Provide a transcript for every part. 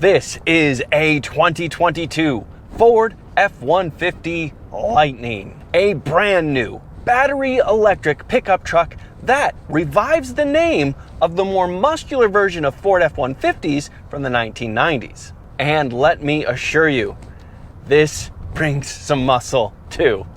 This is a 2022 Ford F-150 Lightning, a brand new battery electric pickup truck that revives the name of the more muscular version of Ford F-150s from the 1990s. And let me assure you, this brings some muscle too.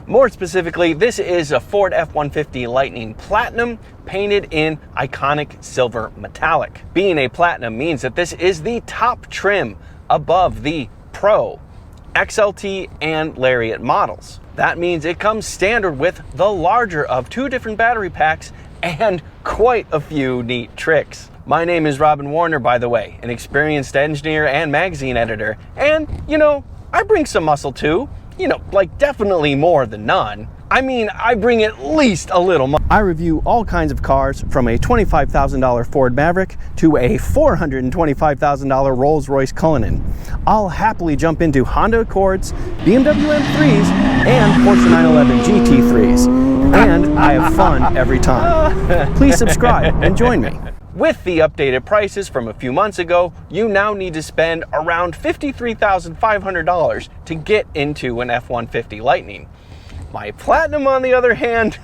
More specifically, this is a Ford F-150 Lightning Platinum painted in iconic silver metallic. Being a Platinum means that this is the top trim above the Pro, XLT, and Lariat models. That means it comes standard with the larger of two different battery packs and quite a few neat tricks. My name is Robin Warner, by the way, an experienced engineer and magazine editor, and I bring some muscle too. Like definitely more than none. I mean, I bring at least a little muscle. I review all kinds of cars, from a $25,000 Ford Maverick to a $425,000 Rolls-Royce Cullinan. I'll happily jump into Honda Accords, BMW M3s, and Porsche 911 GT3s. And I have fun every time. Please subscribe and join me. With the updated prices from a few months ago, you now need to spend around $53,500 to get into an F-150 Lightning. My Platinum, on the other hand,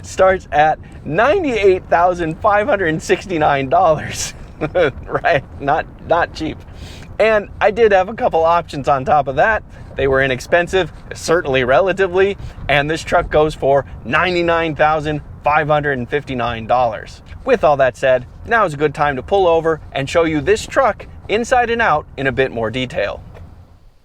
starts at $98,569. Right? Not cheap. And I did have a couple options on top of that. They were inexpensive, certainly relatively, and this truck goes for $99,559. With all that said, now is a good time to pull over and show you this truck inside and out in a bit more detail.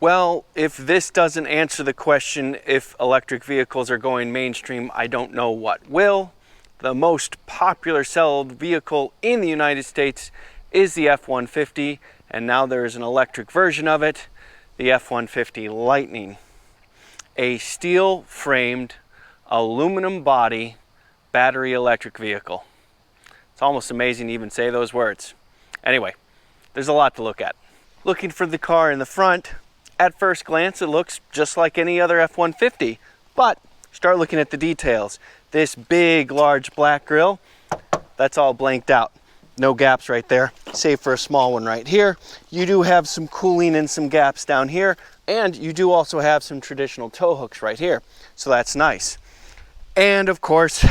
Well, if this doesn't answer the question if electric vehicles are going mainstream, I don't know what will. The most popular sold vehicle in the United States is the F-150, and now there is an electric version of it, the F-150 Lightning. A steel-framed, aluminum body, battery electric vehicle. It's almost amazing to even say those words. Anyway, there's a lot to look at. Looking for the car in the front, at first glance it looks just like any other F-150, but start looking at the details. This big, large black grille, that's all blanked out. No gaps right there, save for a small one right here. You do have some cooling and some gaps down here, and you do also have some traditional tow hooks right here, so that's nice. And of course,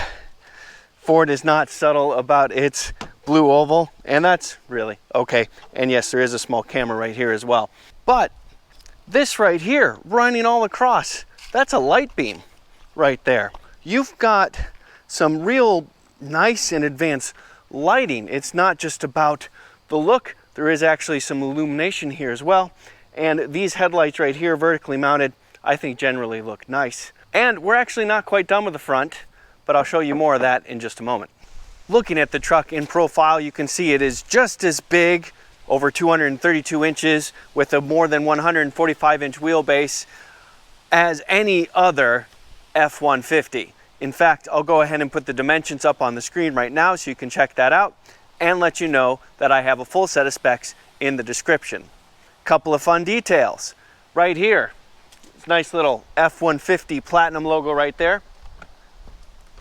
Ford is not subtle about its blue oval, and that's really okay. And yes, there is a small camera right here as well. But this right here, running all across, that's a light beam right there. You've got some real nice and advanced lighting. It's not just about the look, there is actually some illumination here as well. And these headlights right here, vertically mounted, I think generally look nice. And we're actually not quite done with the front, but I'll show you more of that in just a moment. Looking at the truck in profile, you can see it is just as big, over 232 inches, with a more than 145-inch wheelbase as any other F-150. In fact, I'll go ahead and put the dimensions up on the screen right now so you can check that out, and let you know that I have a full set of specs in the description. Couple of fun details. Right here, nice little F-150 Platinum logo right there.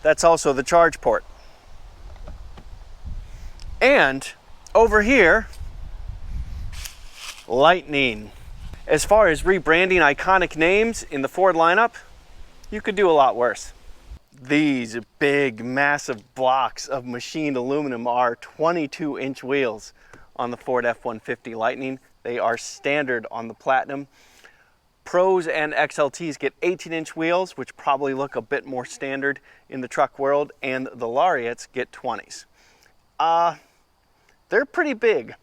That's also the charge port. And over here, Lightning. As far as rebranding iconic names in the Ford lineup, you could do a lot worse. These big, massive blocks of machined aluminum are 22-inch wheels on the Ford F-150 Lightning. They are standard on the Platinum. Pros and XLTs get 18-inch wheels, which probably look a bit more standard in the truck world, and the Lariats get 20s. They're pretty big.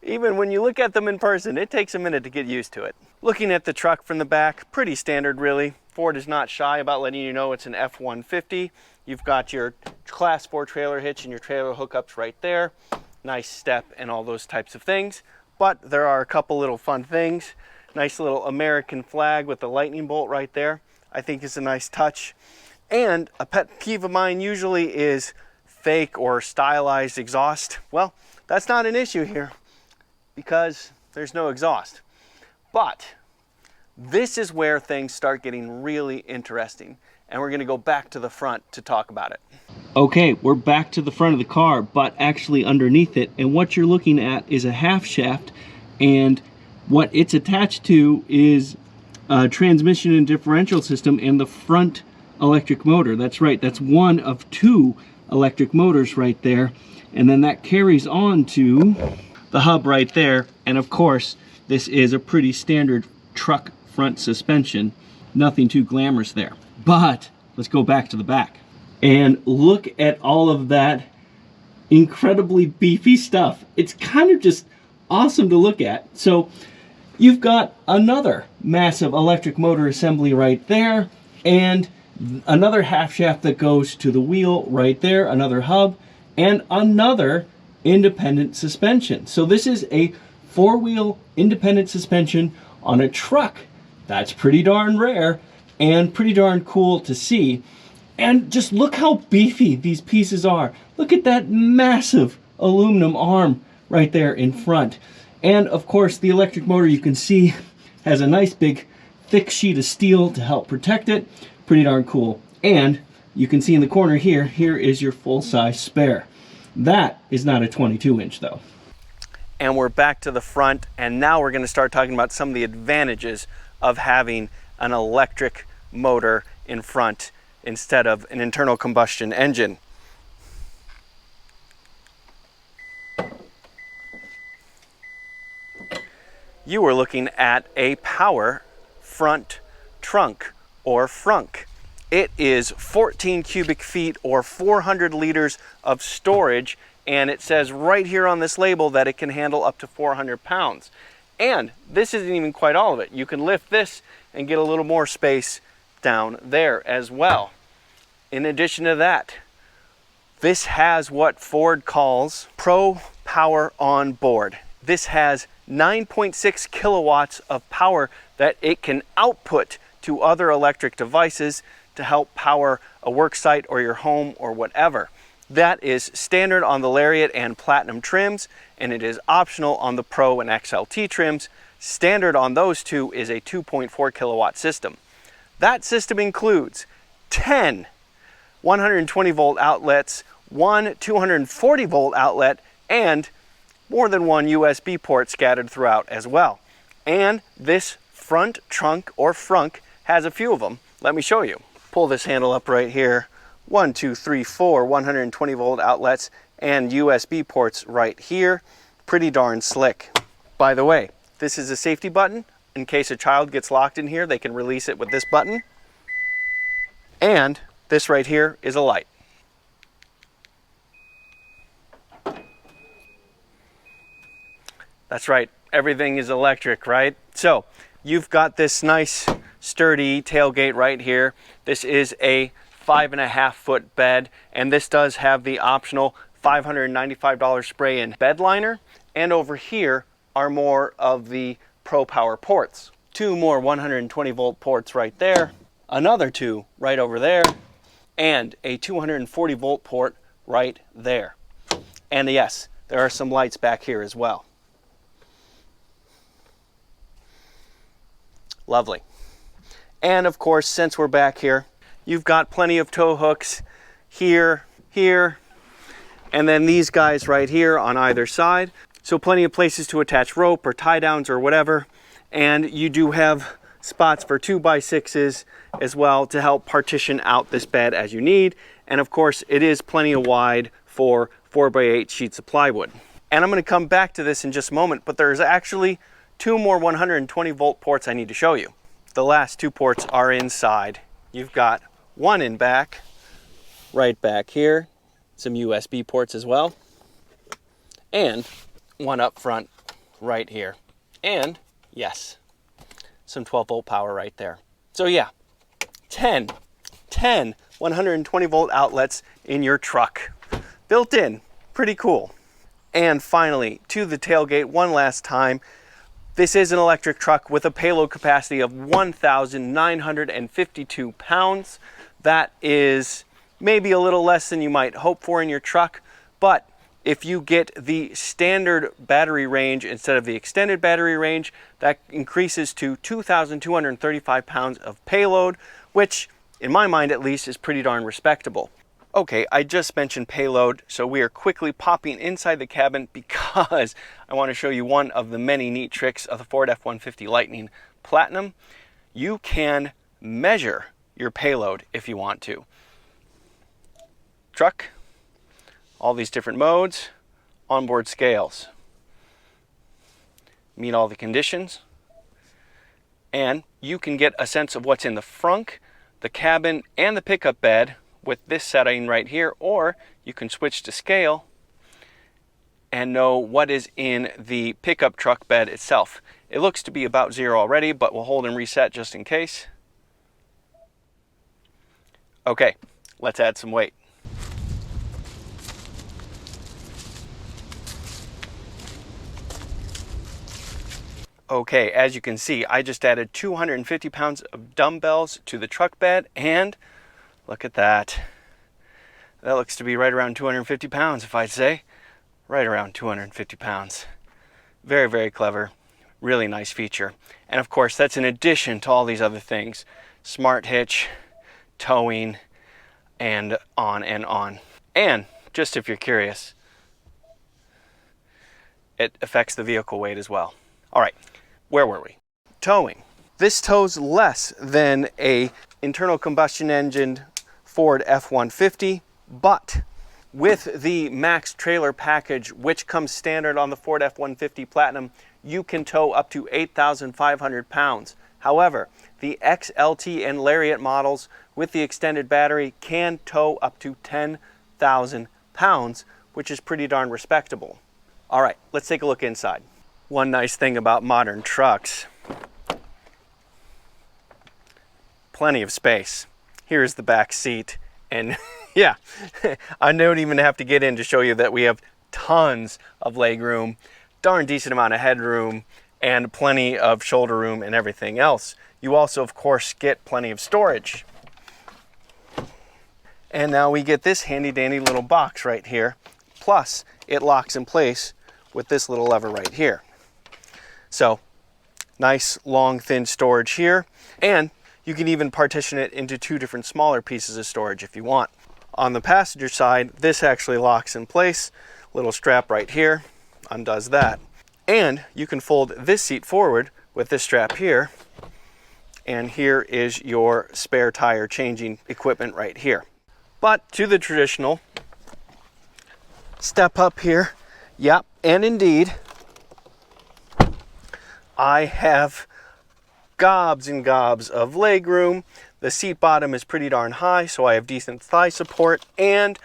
Even when you look at them in person, it takes a minute to get used to it. Looking at the truck from the back, pretty standard really. Ford is not shy about letting you know it's an F-150. You've got your Class 4 trailer hitch and your trailer hookups right there. Nice step and all those types of things. But there are a couple little fun things. Nice little American flag with the lightning bolt right there, I think is a nice touch. And a pet peeve of mine usually is fake or stylized exhaust. Well, that's not an issue here because there's no exhaust. But this is where things start getting really interesting. and we're gonna go back to the front to talk about it. Okay, we're back to the front of the car, but actually underneath it, and what you're looking at is a half shaft, and what it's attached to is a transmission and differential system and the front electric motor. That's right, that's one of two electric motors right there, and then that carries on to the hub right there. And of course, this is a pretty standard truck front suspension, nothing too glamorous there. But let's go back to the back and look at all of that incredibly beefy stuff. It's kind of just awesome to look at. So you've got another massive electric motor assembly right there, and another half shaft that goes to the wheel right there, another hub, and another independent suspension. So this is a four-wheel independent suspension on a truck. That's pretty darn rare and pretty darn cool to see. And just look how beefy these pieces are. Look at that massive aluminum arm right there in front. And of course, the electric motor, you can see, has a nice big thick sheet of steel to help protect it. Pretty darn cool. And you can see in the corner here, here is your full-size spare. That is not a 22-inch though. And we're back to the front, and now we're going to start talking about some of the advantages of having an electric motor in front instead of an internal combustion engine. You are looking at a power front trunk, or Frunk. It is 14 cubic feet or 400 liters of storage, and it says right here on this label that it can handle up to 400 pounds. And this isn't even quite all of it. You can lift this and get a little more space down there as well. In addition to that, this has what Ford calls Pro Power Onboard. This has 9.6 kilowatts of power that it can output to other electric devices to help power a work site or your home or whatever. That is standard on the Lariat and Platinum trims, and it is optional on the Pro and XLT trims. Standard on those two is a 2.4 kilowatt system. That system includes 10 120 volt outlets, one 240 volt outlet, and more than one USB port scattered throughout as well. And this front trunk, or Frunk, has a few of them. Let me show you. Pull this handle up right here. 1, 2, 3, 4 120 volt outlets and USB ports right here. Pretty darn slick. By the way, this is a safety button. In case a child gets locked in here, they can release it with this button. And this right here is a light. That's right, everything is electric, right? So you've got this nice sturdy tailgate right here. This is a 5.5 foot bed, and this does have the optional $595 spray in bed liner. And over here are more of the Pro Power ports. Two more 120 volt ports right there, another two right over there, and a 240 volt port right there. And yes, there are some lights back here as well. Lovely. And of course, since we're back here, you've got plenty of tow hooks here, here, and then these guys right here on either side. So plenty of places to attach rope or tie downs or whatever. And you do have spots for 2x6s as well to help partition out this bed as you need. And of course, it is plenty of wide for 4x8 sheets of plywood. And I'm going to come back to this in just a moment, but there's actually two more 120 volt ports I need to show you. The last two ports are inside. You've got one in back, right back here, some USB ports as well, and one up front right here. And yes, some 12 volt power right there. So yeah, 10 120 volt outlets in your truck. Built in, pretty cool. And finally, to the tailgate one last time. This is an electric truck with a payload capacity of 1,952 pounds. That is maybe a little less than you might hope for in your truck, but if you get the standard battery range instead of the extended battery range, that increases to 2,235 pounds of payload, which in my mind at least, is pretty darn respectable. Okay, I just mentioned Payload, so we are quickly popping inside the cabin because I want to show you one of the many neat tricks of the Ford F-150 Lightning Platinum. You can measure your payload if you want to. Truck, all these different modes, onboard scales. Meet all the conditions, and you can get a sense of what's in the frunk, the cabin, and the pickup bed with this setting right here, or you can switch to scale and know what is in the pickup truck bed itself. It looks to be about 0 already, but we'll hold and reset just in case. Okay, let's add some weight. Okay, as you can see, I just added 250 pounds of dumbbells to the truck bed, and look at that. That looks to be right around 250 pounds, if I'd say. Right around 250 pounds. Very, very clever. Really nice feature. And of course, that's in addition to all these other things. Smart hitch, towing, and on and on. And, just if you're curious, it affects the vehicle weight as well. All right, where were we? Towing. This tows less than a internal combustion engine Ford F-150, but with the Max trailer package, which comes standard on the Ford F-150 Platinum, you can tow up to 8,500 pounds. However, the XLT and Lariat models with the extended battery can tow up to 10,000 pounds, which is pretty darn respectable. All right, let's take a look inside. One nice thing about modern trucks, plenty of space. Here's the back seat, and yeah, I don't even have to get in to show you that we have tons of leg room, darn decent amount of headroom, and plenty of shoulder room and everything else. You also, of course, get plenty of storage. And now we get this handy dandy little box right here. Plus, it locks in place with this little lever right here. So, nice, long, thin storage here. And you can even partition it into 2 different smaller pieces of storage if you want. On the passenger side, this actually locks in place. Little strap right here undoes that. And you can fold this seat forward with this strap here. And here is your spare tire changing equipment right here. But to the traditional step up here. Yep, and indeed, I have gobs and gobs of leg room. The seat bottom is pretty darn high, so I have decent thigh support and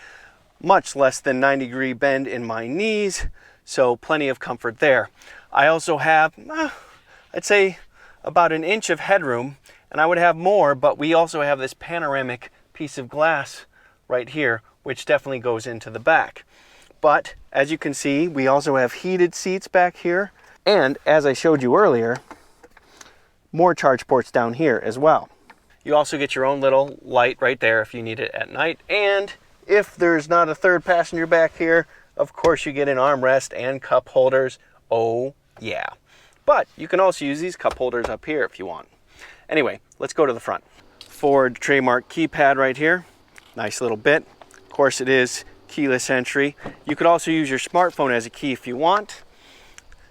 much less than 90-degree bend in my knees, so plenty of comfort there. I also have, I'd say, about 1 inch of headroom, and I would have more, but we also have this panoramic piece of glass right here, which definitely goes into the back. But as you can see, we also have heated seats back here, and as I showed you earlier, more charge ports down here as well. You also get your own little light right there if you need it at night, and if there's not a third passenger back here, of course you get an armrest and cup holders. Oh yeah. But you can also use these cup holders up here if you want. Anyway, let's go to the front. Ford trademark keypad right here. Nice little bit. Of course it is keyless entry. You could also use your smartphone as a key if you want.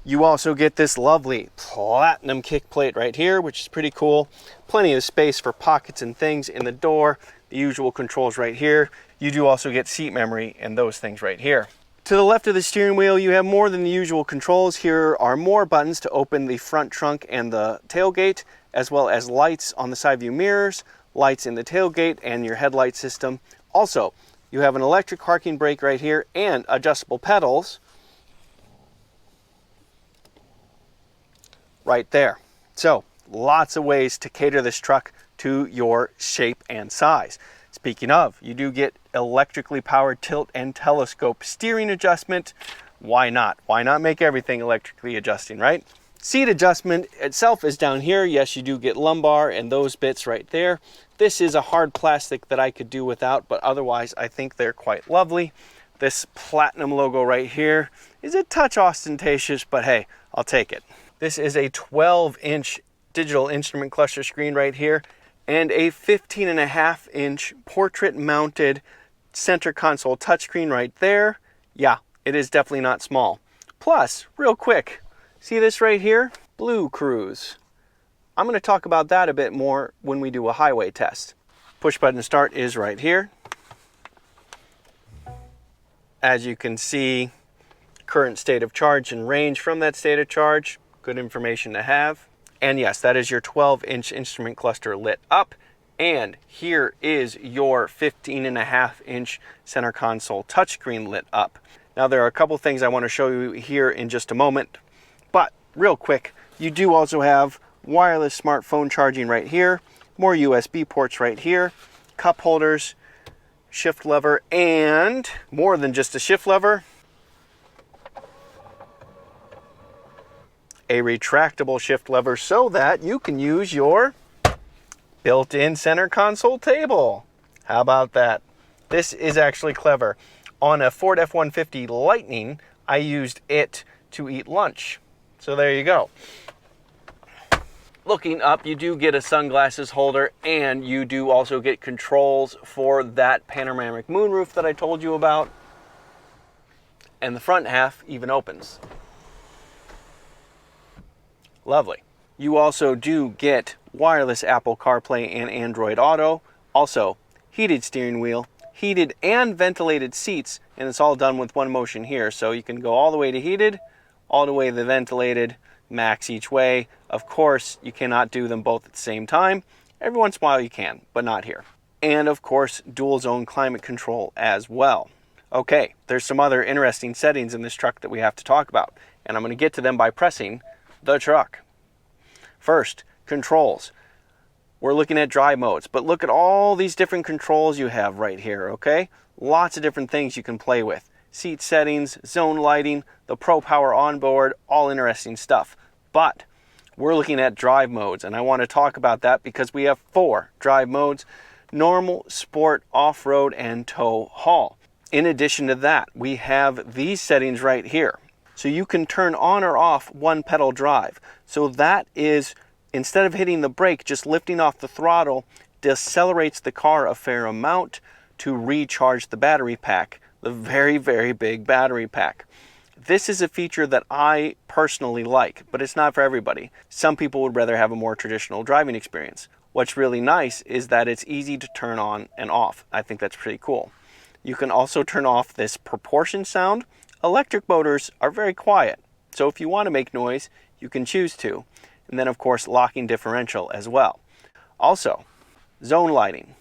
You also get this lovely platinum kick plate right here, which is pretty cool. Plenty of space for pockets and things in the door. The usual controls right here. You do also get seat memory and those things right here. To the left of the steering wheel, you have more than the usual controls. Here are more buttons to open the front trunk and the tailgate, as well as lights on the side view mirrors, lights in the tailgate, and your headlight system. Also, you have an electric parking brake right here and adjustable pedals right there. So, lots of ways to cater this truck to your shape and size. Speaking of, you do get electrically powered tilt and telescope steering adjustment. Why not? Why not make everything electrically adjusting, right? Seat adjustment itself is down here. Yes, you do get lumbar and those bits right there. This is a hard plastic that I could do without, but otherwise I think they're quite lovely. This platinum logo right here is a touch ostentatious, but hey, I'll take it. This is a 12-inch digital instrument cluster screen right here, and a 15.5-inch portrait mounted center console touchscreen right there. Yeah, it is definitely not small. Plus, real quick, see this right here? Blue Cruise. I'm going to talk about that a bit more when we do a highway test. Push button start is right here. As you can see, current state of charge and range from that state of charge. Good information to have. And yes, that is your 12-inch instrument cluster lit up. And here is your 15.5-inch center console touchscreen lit up. Now there are a couple things I want to show you here in just a moment, but real quick, you do also have wireless smartphone charging right here, more USB ports right here, cup holders, shift lever, and more than just a shift lever, a retractable shift lever so that you can use your built-in center console table. How about that? This is actually clever. On a Ford F-150 Lightning, I used it to eat lunch. So there you go. Looking up, you do get a sunglasses holder, and you do also get controls for that panoramic moonroof that I told you about. And the front half even opens. Lovely. You also do get wireless Apple CarPlay and Android Auto. Also, heated steering wheel, heated and ventilated seats, and it's all done with one motion here. So you can go all the way to heated, all the way to ventilated, max each way. Of course, you cannot do them both at the same time. Every once in a while you can, but not here. And of course, dual zone climate control as well. Okay, there's some other interesting settings in this truck that we have to talk about, and I'm going to get to them by pressing the truck. First, controls. We're looking at drive modes, but look at all these different controls you have right here, okay? Lots of different things you can play with. Seat settings, zone lighting, the Pro Power Onboard, all interesting stuff. But we're looking at drive modes, and I want to talk about that because we have 4 drive modes: normal, sport, off-road, and tow haul. In addition to that, we have these settings right here. So you can turn on or off one pedal drive. So that is, instead of hitting the brake, just lifting off the throttle decelerates the car a fair amount to recharge the battery pack, the very, very big battery pack. This is a feature that I personally like, but it's not for everybody. Some people would rather have a more traditional driving experience. What's really nice is that it's easy to turn on and off. I think that's pretty cool. You can also turn off this proportion sound. Electric motors are very quiet, so if you want to make noise, you can choose to. And then of course, locking differential as well. Also, zone lighting.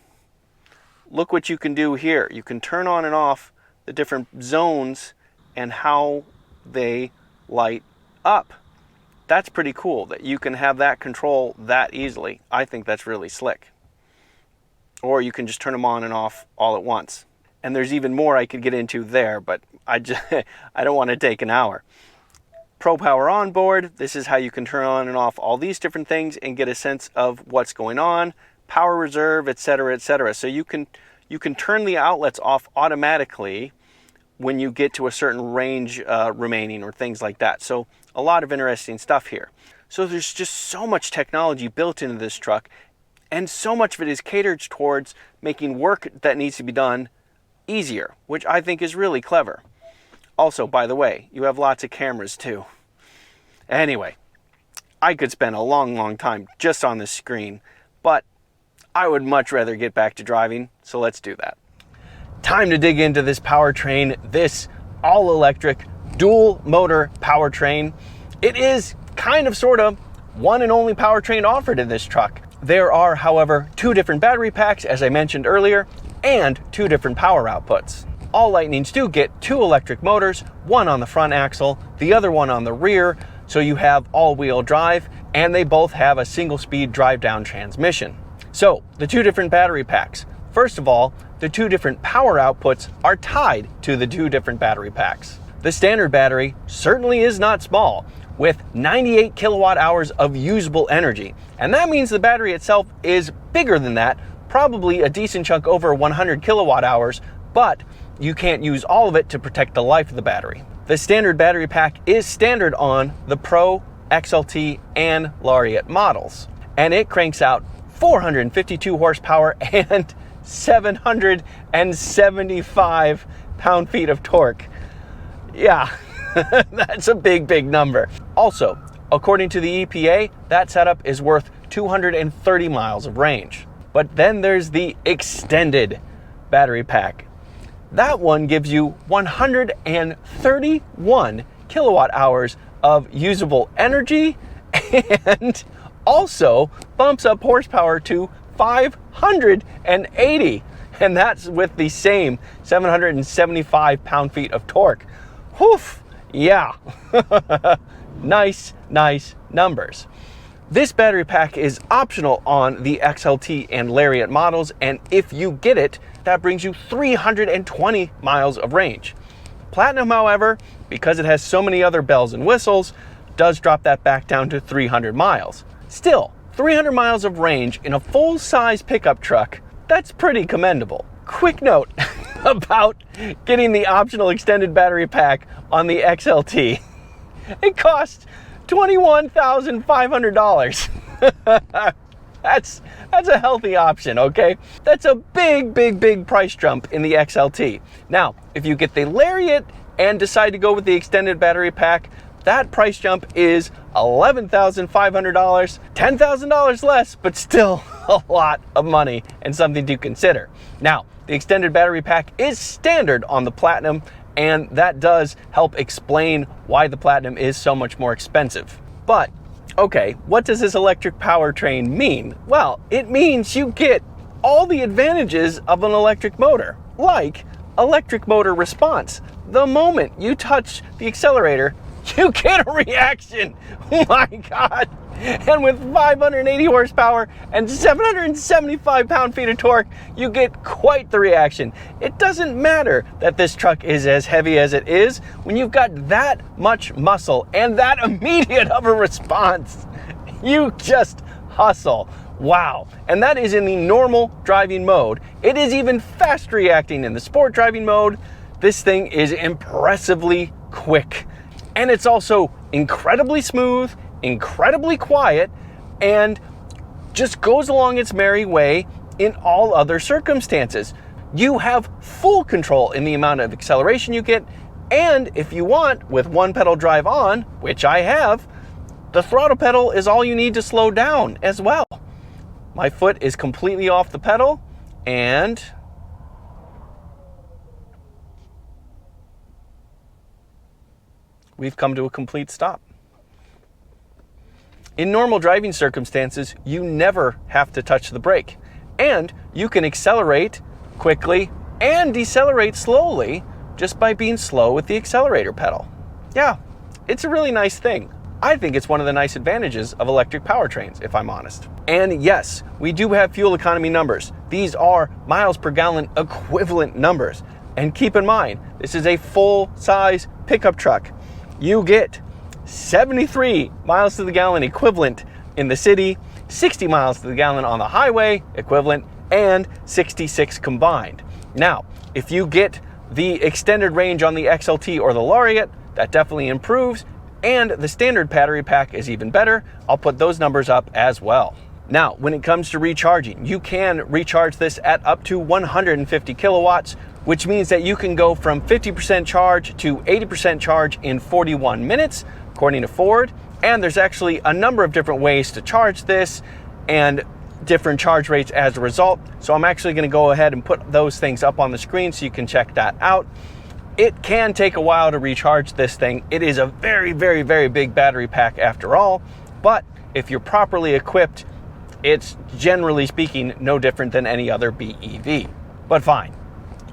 Look what you can do here. You can turn on and off the different zones and how they light up. That's pretty cool that you can have that control that easily. I think that's really slick. Or you can just turn them on and off all at once. And there's even more I could get into there, but I don't want to take an hour. Pro Power Onboard, this is how you can turn on and off all these different things and get a sense of what's going on. Power reserve, etc., etc. So you can turn the outlets off automatically when you get to a certain range remaining or things like that. So a lot of interesting stuff here. So there's just so much technology built into this truck, and so much of it is catered towards making work that needs to be done easier, which I think is really clever. Also, by the way, you have lots of cameras too. Anyway, I could spend a long time just on this screen, but I would much rather get back to driving, so let's do that. Time to dig into this powertrain, this all-electric, dual-motor powertrain. It is kind of, sort of, one and only powertrain offered in this truck. There are, however, 2 different battery packs, as I mentioned earlier, and 2 different power outputs. All Lightnings do get 2 electric motors, one on the front axle, the other one on the rear, so you have all-wheel drive, and they both have a single-speed drive-down transmission. So, the 2 different battery packs. First of all, the 2 different power outputs are tied to the 2 different battery packs. The standard battery certainly is not small, with 98 kilowatt hours of usable energy, and that means the battery itself is bigger than that, probably a decent chunk over 100 kilowatt hours, but you can't use all of it to protect the life of the battery. The standard battery pack is standard on the Pro, XLT, and Lariat models, and it cranks out 452 horsepower and 775 pound-feet of torque. Yeah, that's a big, big number. Also, according to the EPA, that setup is worth 230 miles of range. But then there's the extended battery pack. That one gives you 131 kilowatt hours of usable energy and also bumps up horsepower to 580. And that's with the same 775 pound-feet of torque. Whew, yeah. Nice numbers. This battery pack is optional on the XLT and Lariat models, and if you get it, that brings you 320 miles of range. Platinum, however, because it has so many other bells and whistles, does drop that back down to 300 miles. Still, 300 miles of range in a full-size pickup truck, that's pretty commendable. Quick note about getting the optional extended battery pack on the XLT. It costs $21,500. That's a healthy option, okay? That's a big price jump in the XLT. Now, if you get the Lariat and decide to go with the extended battery pack, that price jump is $11,500, $10,000 less, but still a lot of money and something to consider. Now, the extended battery pack is standard on the Platinum, and that does help explain why the Platinum is so much more expensive. But, okay, what does this electric powertrain mean? Well, it means you get all the advantages of an electric motor, like electric motor response. The moment you touch the accelerator, you get a reaction. Oh my God. And with 580 horsepower and 775 pound-feet of torque, you get quite the reaction. It doesn't matter that this truck is as heavy as it is when you've got that much muscle and that immediate of a response. You just hustle. Wow. And that is in the normal driving mode. It is even fast reacting in the sport driving mode. This thing is impressively quick. And it's also incredibly smooth, incredibly quiet, and just goes along its merry way in all other circumstances. You have full control in the amount of acceleration you get, and if you want, with one pedal drive on, which I have, the throttle pedal is all you need to slow down as well. My foot is completely off the pedal, and we've come to a complete stop. In normal driving circumstances, you never have to touch the brake, and you can accelerate quickly and decelerate slowly just by being slow with the accelerator pedal. Yeah, it's a really nice thing. I think it's one of the nice advantages of electric powertrains, if I'm honest. And yes, we do have fuel economy numbers. These are miles per gallon equivalent numbers. And keep in mind, this is a full-size pickup truck. You get 73 miles to the gallon equivalent in the city, 60 miles to the gallon on the highway equivalent, and 66 combined. Now, if you get the extended range on the XLT or the Lariat, that definitely improves, and the standard battery pack is even better. I'll put those numbers up as well. Now, when it comes to recharging, you can recharge this at up to 150 kilowatts, which means that you can go from 50% charge to 80% charge in 41 minutes, according to Ford. And there's actually a number of different ways to charge this and different charge rates as a result. So I'm actually going to go ahead and put those things up on the screen so you can check that out. It can take a while to recharge this thing. It is a very big battery pack after all, but if you're properly equipped, it's generally speaking no different than any other BEV. But fine.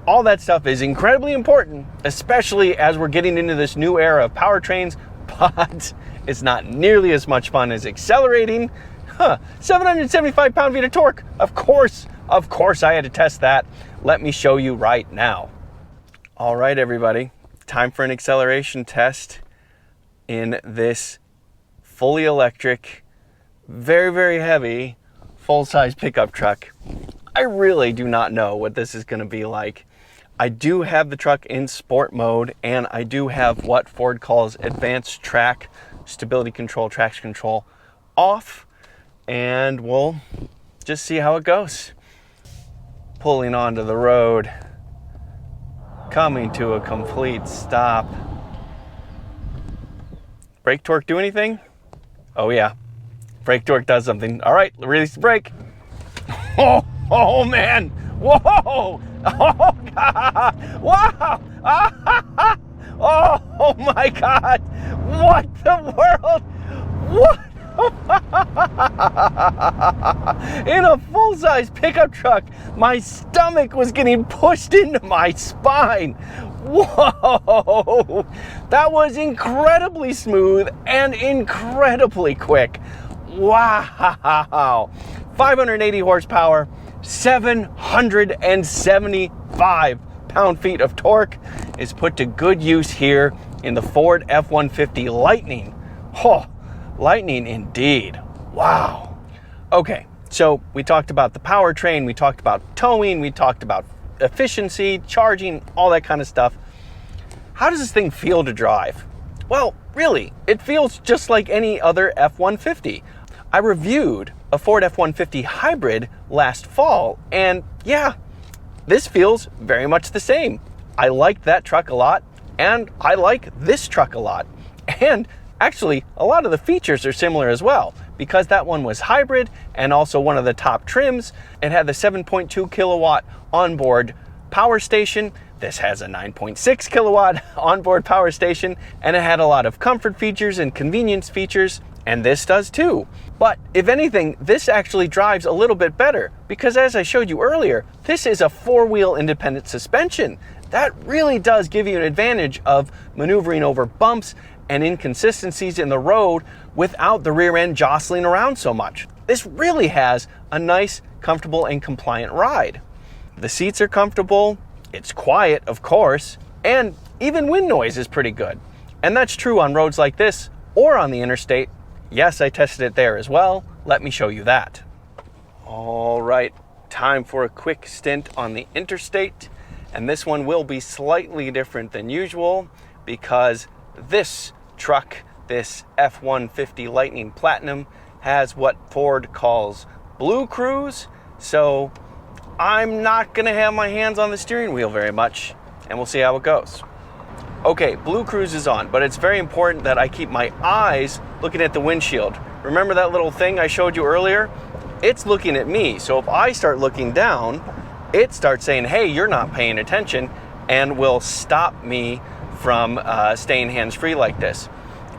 All that stuff is incredibly important, especially as we're getting into this new era of powertrains, but it's not nearly as much fun as accelerating. 775 pound-feet of torque. Of course I had to test that. Let me show you right now. All right, everybody, time for an acceleration test in this fully electric, very heavy, full-size pickup truck. I really do not know what this is going to be like. I do have the truck in sport mode, and I do have what Ford calls advanced stability control, traction control off, and we'll just see how it goes. Pulling onto the road, coming to a complete stop. Brake torque do anything? Oh yeah, brake torque does something. All right, release the brake. Oh man, whoa, oh God, wow, oh my God, what the world, what? In a full-size pickup truck, my stomach was getting pushed into my spine. Whoa, that was incredibly smooth and incredibly quick. Wow, 580 horsepower, 775 pound-feet of torque is put to good use here in the Ford F-150 Lightning. Oh, Lightning indeed. Wow. Okay, so we talked about the powertrain, we talked about towing, we talked about efficiency, charging, all that kind of stuff. How does this thing feel to drive? Well, really, it feels just like any other F-150. I reviewed a Ford F-150 hybrid last fall, and yeah, this feels very much the same. I liked that truck a lot, and I like this truck a lot. And actually, a lot of the features are similar as well, because that one was hybrid and also one of the top trims. It had the 7.2 kilowatt onboard power station. This has a 9.6 kilowatt onboard power station, and it had a lot of comfort features and convenience features, and this does too. But if anything, this actually drives a little bit better, because as I showed you earlier, this is a four-wheel independent suspension. That really does give you an advantage of maneuvering over bumps and inconsistencies in the road without the rear end jostling around so much. This really has a nice, comfortable, and compliant ride. The seats are comfortable, it's quiet, of course, and even wind noise is pretty good. And that's true on roads like this or on the interstate. Yes, I tested it there as well. Let me show you that. All right, time for a quick stint on the interstate. And this one will be slightly different than usual because this truck, this F-150 Lightning Platinum, has what Ford calls Blue Cruise. So I'm not gonna have my hands on the steering wheel very much, and we'll see how it goes. Okay, Blue Cruise is on, but it's very important that I keep my eyes looking at the windshield. Remember that little thing I showed you earlier? It's looking at me, so if I start looking down, it starts saying, hey, you're not paying attention, and will stop me from staying hands-free like this.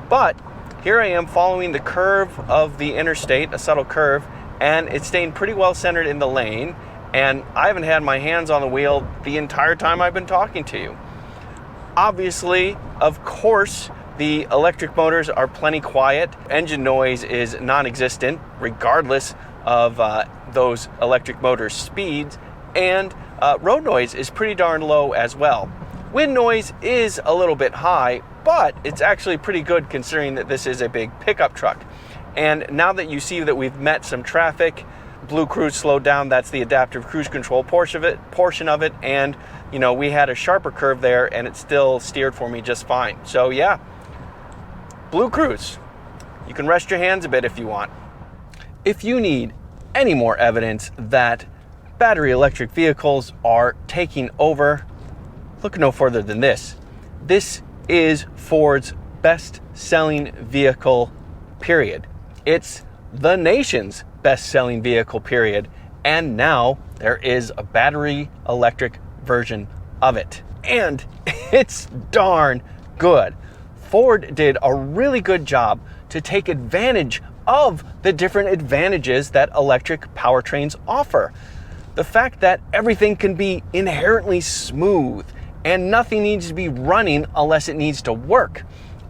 But here I am following the curve of the interstate, a subtle curve, and it's staying pretty well centered in the lane, and I haven't had my hands on the wheel the entire time I've been talking to you. Obviously, of course, the electric motors are plenty quiet. Engine noise is non-existent, regardless of those electric motors' speeds, and road noise is pretty darn low as well. Wind noise is a little bit high, but it's actually pretty good considering that this is a big pickup truck. And now that you see that we've met some traffic, Blue Cruise slowed down. That's the adaptive cruise control portion of it. And you know, we had a sharper curve there and it still steered for me just fine. So yeah, Blue Cruise. You can rest your hands a bit if you want. If you need any more evidence that battery electric vehicles are taking over, look no further than this. This is Ford's best-selling vehicle, period. It's the nation's best-selling vehicle, period. And now there is a battery electric version of it. And it's darn good. Ford did a really good job to take advantage of the different advantages that electric powertrains offer. The fact that everything can be inherently smooth and nothing needs to be running unless it needs to work.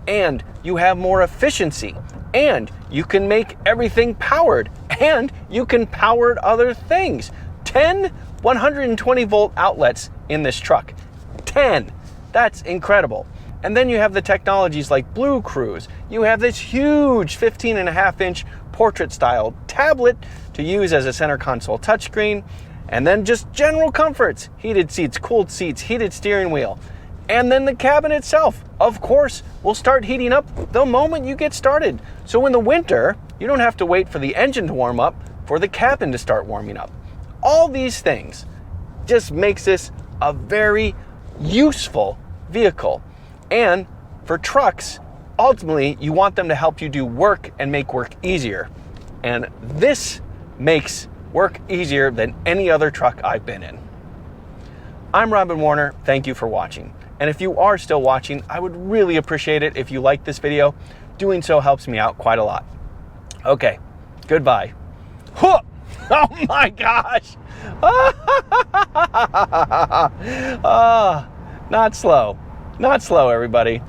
And you have more efficiency, and you can make everything powered, and you can power other things. 10 120 volt outlets in this truck. 10. That's incredible. And then you have the technologies like Blue Cruise. You have this huge 15.5-inch portrait style tablet to use as a center console touchscreen. And then just general comforts, heated seats, cooled seats, heated steering wheel. And then the cabin itself, of course, will start heating up the moment you get started. So in the winter, you don't have to wait for the engine to warm up. for the cabin to start warming up. All these things just makes this a very useful vehicle. And for trucks, ultimately, you want them to help you do work and make work easier. And this makes work easier than any other truck I've been in. I'm Robin Warner. Thank you for watching. And if you are still watching, I would really appreciate it if you liked this video. Doing so helps me out quite a lot. Okay, goodbye. Oh my gosh. Not slow, everybody.